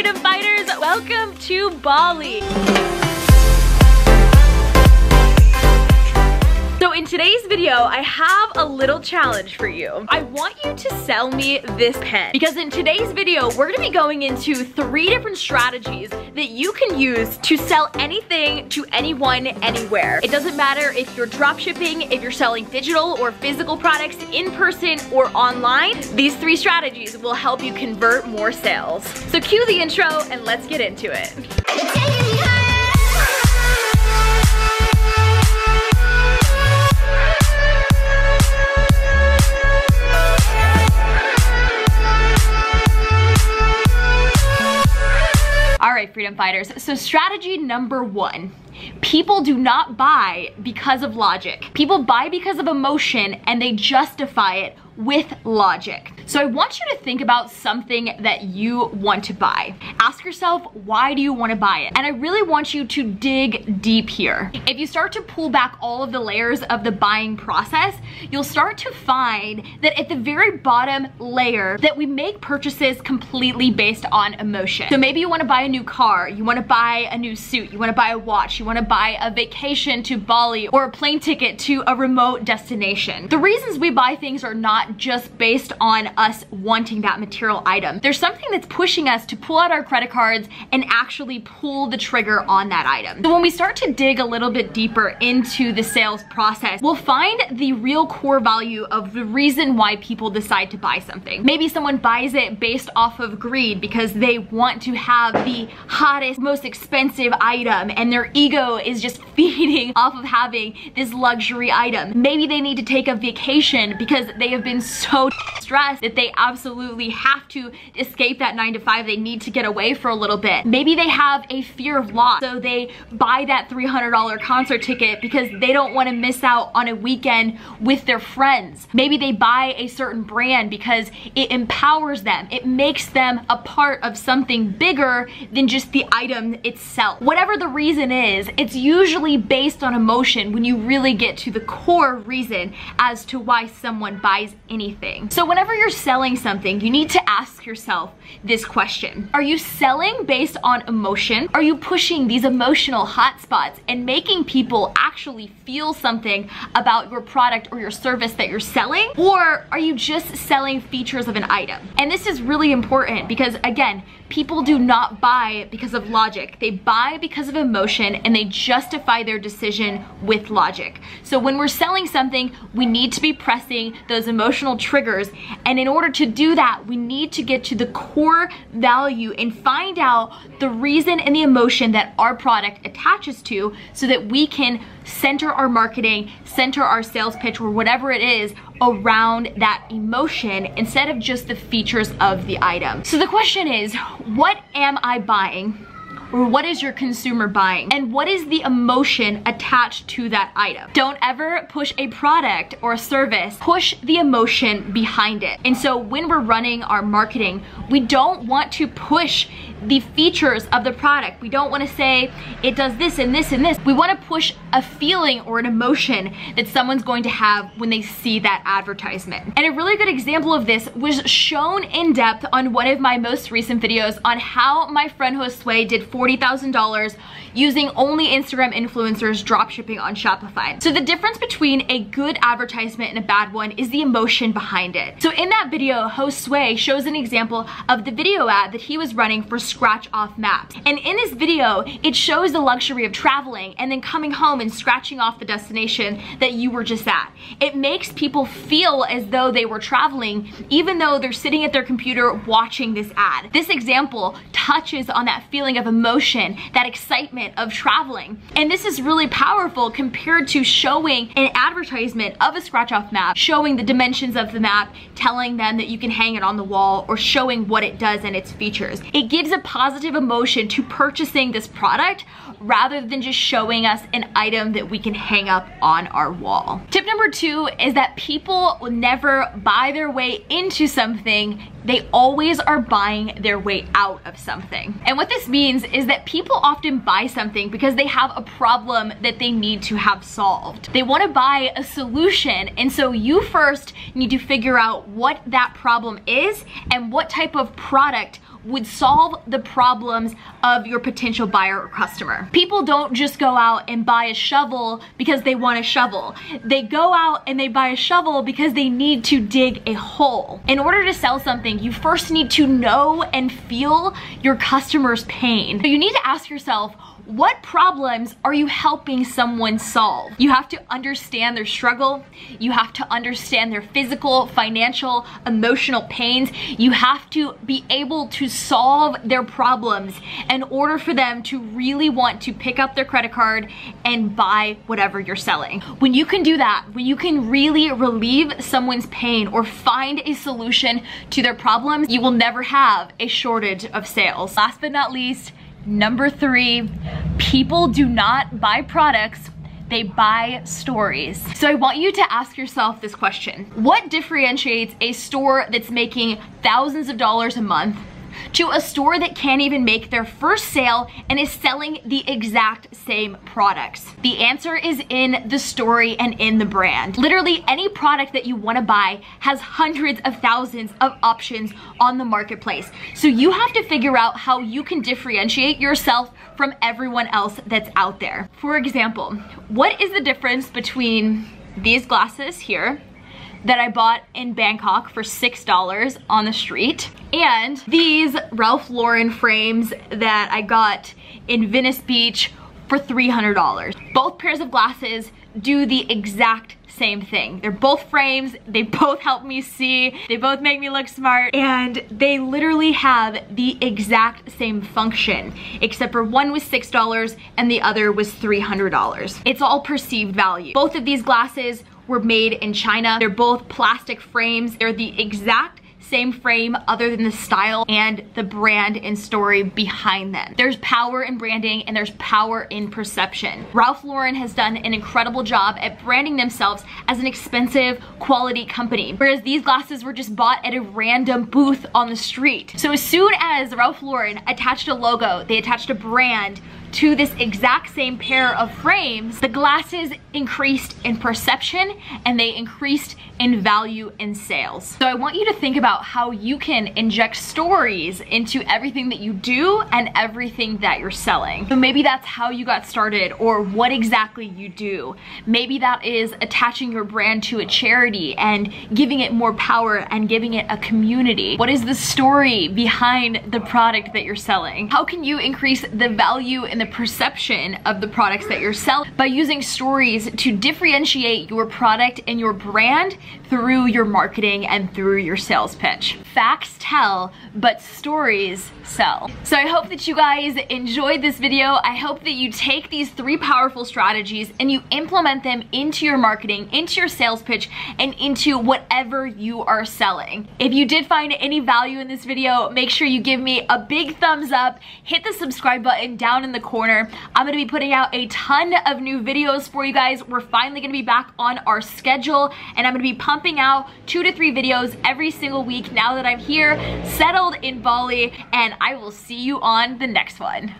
freedom fighters, welcome to Bali. So in today's video, I have a little challenge for you. I want you to sell me this pen because in today's video, we're gonna be going into 3 different strategies that you can use to sell anything to anyone, anywhere. It doesn't matter if you're drop shipping, if you're selling digital or physical products in person or online, these 3 strategies will help you convert more sales. So cue the intro and let's get into it. All right, freedom fighters. So strategy number 1, people do not buy because of logic. People buy because of emotion and they justify it with logic. So I want you to think about something that you want to buy. Ask yourself, why do you want to buy it? And I really want you to dig deep here. If you start to pull back all of the layers of the buying process, you'll start to find that at the very bottom layer that we make purchases completely based on emotion. So maybe you want to buy a new car, you want to buy a new suit, you want to buy a watch, you want to buy a vacation to Bali or a plane ticket to a remote destination. The reasons we buy things are not just based on us wanting that material item. There's something that's pushing us to pull out our credit cards and actually pull the trigger on that item. So when we start to dig a little bit deeper into the sales process, we'll find the real core value of the reason why people decide to buy something. Maybe someone buys it based off of greed because they want to have the hottest, most expensive item and their ego is just feeding off of having this luxury item. Maybe they need to take a vacation because they have been so stressed that they absolutely have to escape that 9 to 5. They need to get away for a little bit. Maybe they have a fear of loss, so they buy that $300 concert ticket because they don't want to miss out on a weekend with their friends. Maybe they buy a certain brand because it empowers them. It makes them a part of something bigger than just the item itself. Whatever the reason is, it's usually based on emotion when you really get to the core reason as to why someone buys anything. So whenever you're selling something, you need to ask yourself this question. Are you selling based on emotion? Are you pushing these emotional hotspots and making people actually feel something about your product or your service that you're selling? Or are you just selling features of an item? And this is really important because, again, people do not buy because of logic. They buy because of emotion and they justify their decision with logic. So when we're selling something, we need to be pressing those emotional triggers. And in order to do that, we need to get to the core value and find out the reason and the emotion that our product attaches to so that we can center our marketing, center our sales pitch or whatever it is around that emotion instead of just the features of the item. So the question is, what am I buying? Or what is your consumer buying? And what is the emotion attached to that item? Don't ever push a product or a service, push the emotion behind it. And so when we're running our marketing, we don't want to push the features of the product. We don't want to say it does this and this and this. We want to push a feeling or an emotion that someone's going to have when they see that advertisement. And a really good example of this was shown in depth on one of my most recent videos on how my friend Josue did $40,000 using only Instagram influencers dropshipping on Shopify. So the difference between a good advertisement and a bad one is the emotion behind it. So in that video, Josue shows an example of the video ad that he was running for scratch off maps. And in this video, it shows the luxury of traveling and then coming home and scratching off the destination that you were just at. It makes people feel as though they were traveling, even though they're sitting at their computer watching this ad. This example touches on that feeling of emotion, that excitement of traveling. And this is really powerful compared to showing an advertisement of a scratch off map, showing the dimensions of the map, telling them that you can hang it on the wall, or showing what it does and its features. It gives a positive emotion to purchasing this product rather than just showing us an item that we can hang up on our wall. Tip number 2 is that people will never buy their way into something, they always are buying their way out of something. And what this means is that people often buy something because they have a problem that they need to have solved. They want to buy a solution, and so you first need to figure out what that problem is and what type of product would solve the problems of your potential buyer or customer. People don't just go out and buy a shovel because they want a shovel. They go out and they buy a shovel because they need to dig a hole. In order to sell something, you first need to know and feel your customer's pain. So you need to ask yourself, what problems are you helping someone solve? You have to understand their struggle. You have to understand their physical, financial, emotional pains. You have to be able to solve their problems in order for them to really want to pick up their credit card and buy whatever you're selling. When you can do that, when you can really relieve someone's pain or find a solution to their problems, you will never have a shortage of sales. Last but not least, number 3, people do not buy products, they buy stories. So I want you to ask yourself this question. What differentiates a store that's making thousands of dollars a month to a store that can't even make their first sale and is selling the exact same products? The answer is in the story and in the brand. Literally any product that you want to buy has hundreds of thousands of options on the marketplace. So you have to figure out how you can differentiate yourself from everyone else that's out there. For example, what is the difference between these glasses here that I bought in Bangkok for $6 on the street and these Ralph Lauren frames that I got in Venice Beach for $300? Both pairs of glasses do the exact same thing. They're both frames, they both help me see, they both make me look smart, and they literally have the exact same function, except for one was $6 and the other was $300. It's all perceived value. Both of these glasses were made in China. They're both plastic frames. They're the exact same frame other than the style and the brand and story behind them. There's power in branding and there's power in perception. Ralph Lauren has done an incredible job at branding themselves as an expensive quality company, whereas these glasses were just bought at a random booth on the street. So as soon as Ralph Lauren attached a logo, they attached a brand to this exact same pair of frames, the glasses increased in perception and they increased in value in sales. So I want you to think about how you can inject stories into everything that you do and everything that you're selling. So maybe that's how you got started or what exactly you do. Maybe that is attaching your brand to a charity and giving it more power and giving it a community. What is the story behind the product that you're selling? How can you increase the value and the perception of the products that you're selling by using stories to differentiate your product and your brand through your marketing and through your sales pitch? Facts tell, but stories sell. So I hope that you guys enjoyed this video. I hope that you take these 3 powerful strategies and you implement them into your marketing, into your sales pitch, and into whatever you are selling. If you did find any value in this video, make sure you give me a big thumbs up, hit the subscribe button down in the corner. I'm gonna be putting out a ton of new videos for you guys. We're finally gonna be back on our schedule, and I'm gonna be pumping out 2 to 3 videos every single week now that I'm here, settled in Bali, and I will see you on the next one.